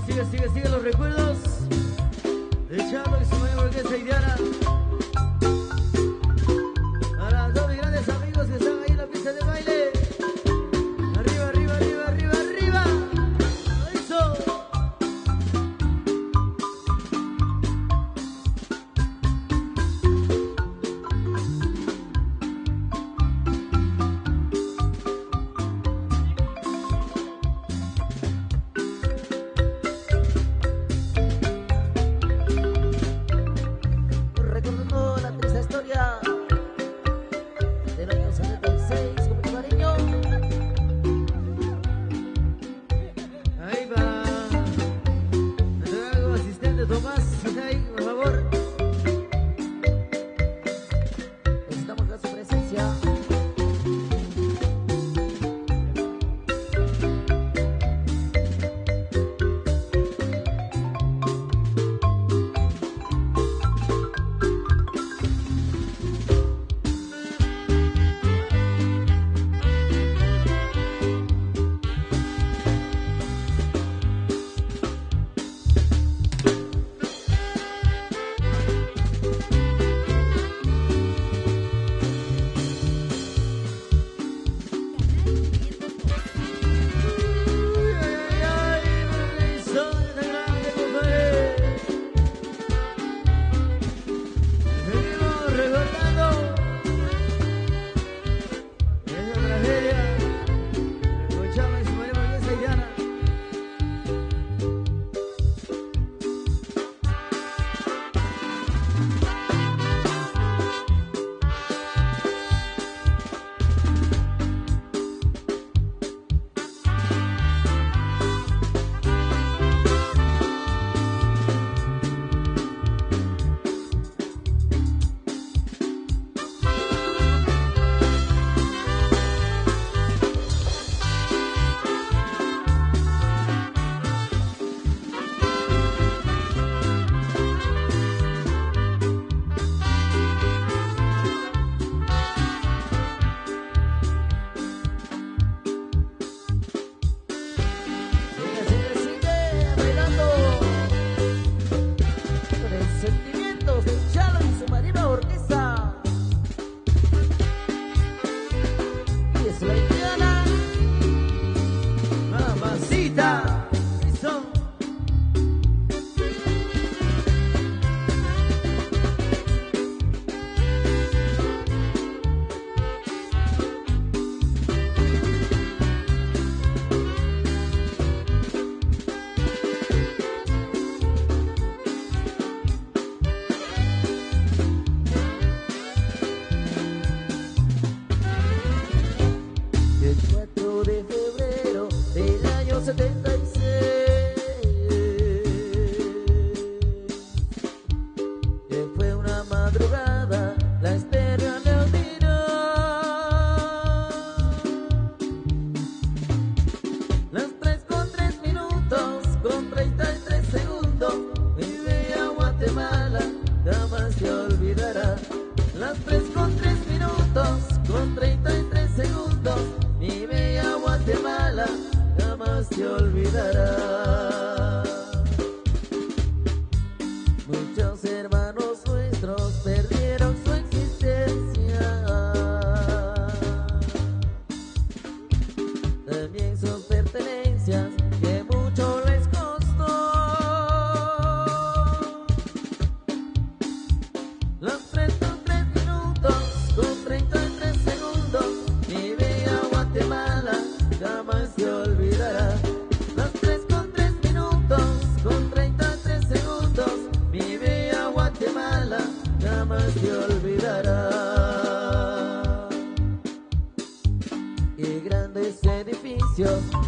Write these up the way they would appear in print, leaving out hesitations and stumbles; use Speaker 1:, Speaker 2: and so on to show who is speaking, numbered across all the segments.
Speaker 1: Sigue los recuerdos de Chalo y su mayor orquesta Indiana. Para todos mis grandes amigos que están ahí en la pista de baile. Arriba, arriba, arriba, arriba, arriba. Eso.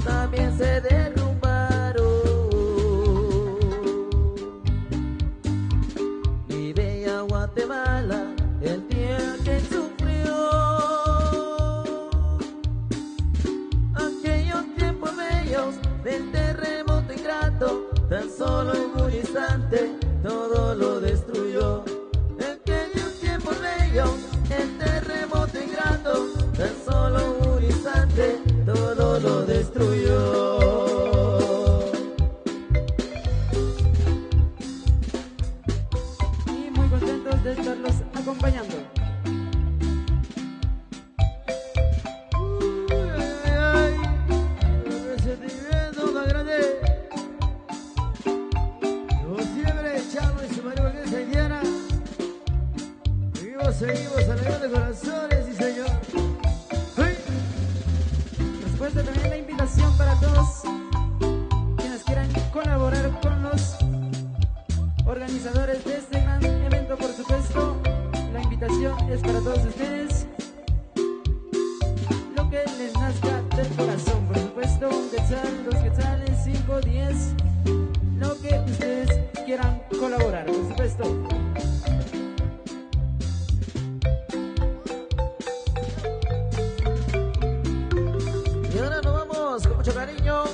Speaker 2: También se derrumbaron. Mi bella Guatemala, el día que sufrió aquellos tiempos bellos del terremoto ingrato, tan solo en un instante todo lo destruyó. Aquellos tiempos bellos, el terremoto ingrato, tan solo en un instante todo lo destruyó.
Speaker 1: seguimos alegrando corazones, sí señor. ¡Hey!
Speaker 3: Por supuesto, también la invitación para todos quienes quieran colaborar con los organizadores de este gran evento. Por supuesto, la invitación es para todos ustedes. Lo que les nazca del corazón, por supuesto, un quetzal, 2 quetzales, 5, 10, lo que ustedes quieran colaborar, por supuesto.
Speaker 2: Y ahora nos vamos con mucho cariño.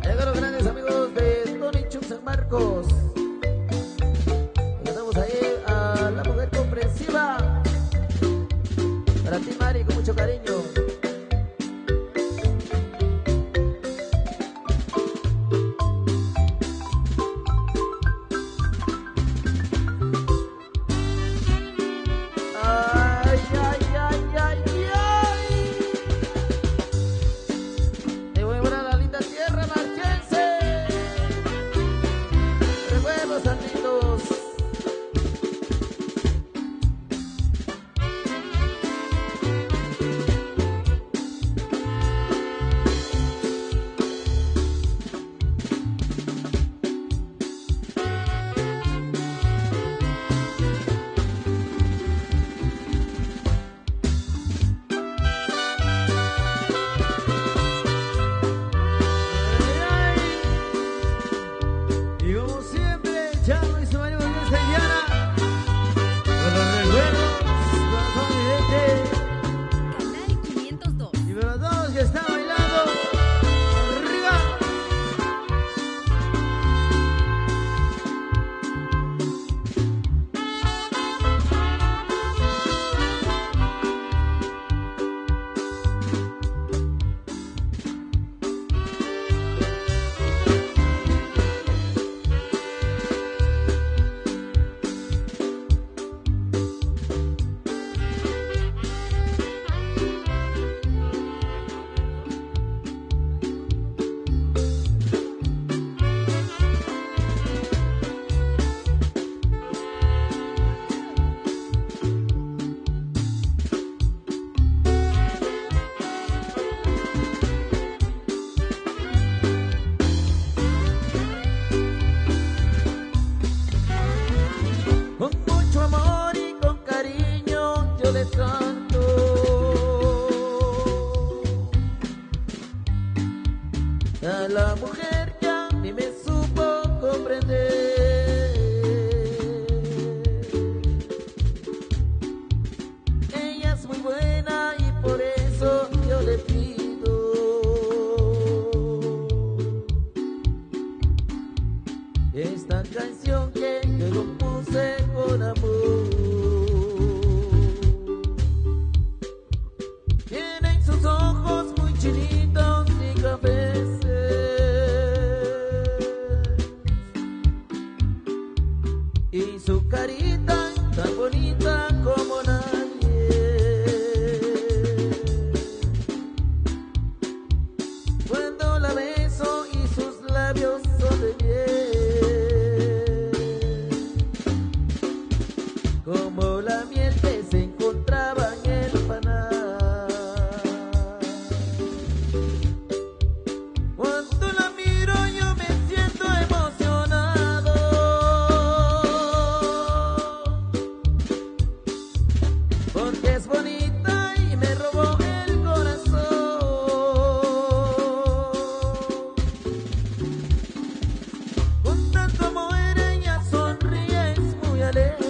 Speaker 2: Llegan los grandes amigos de Tony Chup San Marcos. Estamos ahí a la mujer comprensiva. Para ti, Mari, con mucho cariño. Ay, ay, ay, ay, ay. Devuelvan a la linda tierra marquense. Recuerdos tan lindos.
Speaker 1: Y como siempre, Chavo y su marido de Indiana, con los recuerdos, corazón evidente.
Speaker 4: Canal 502.
Speaker 1: Y para todos que están bailando, arriba.
Speaker 2: Con mucho amor y con cariño yo les canto a la mujer que a mí me supo comprender. Ella es muy buena y por eso yo le pido esta canción que yo compuse con amor. Tienen sus ojos muy chinitos y cafés, y su carita tan bonita como nadie. Cuando la beso y sus labios son de miel, como la miel que se encontraba en el panal. Cuando la miro yo me siento emocionado, porque es bonita y me robó el corazón. Con tanto amor ella sonríe, es muy alegre.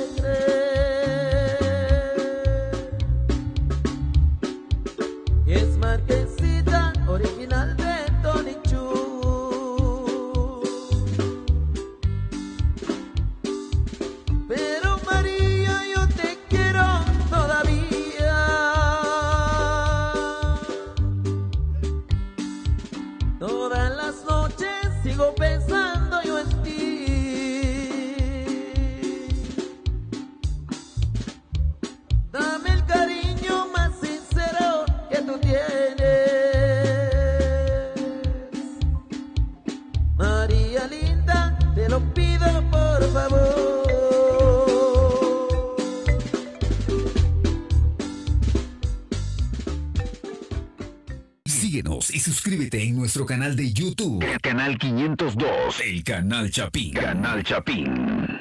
Speaker 2: Y es marquesita original de Tony Chup. Pero María, yo te quiero todavía. Todas las noches sigo pensando yo en ti. Dame el cariño más sincero que tú tienes, María linda, te lo pido por favor.
Speaker 5: suscríbete en nuestro canal de YouTube. Canal 502. El Canal Chapín. Canal Chapín.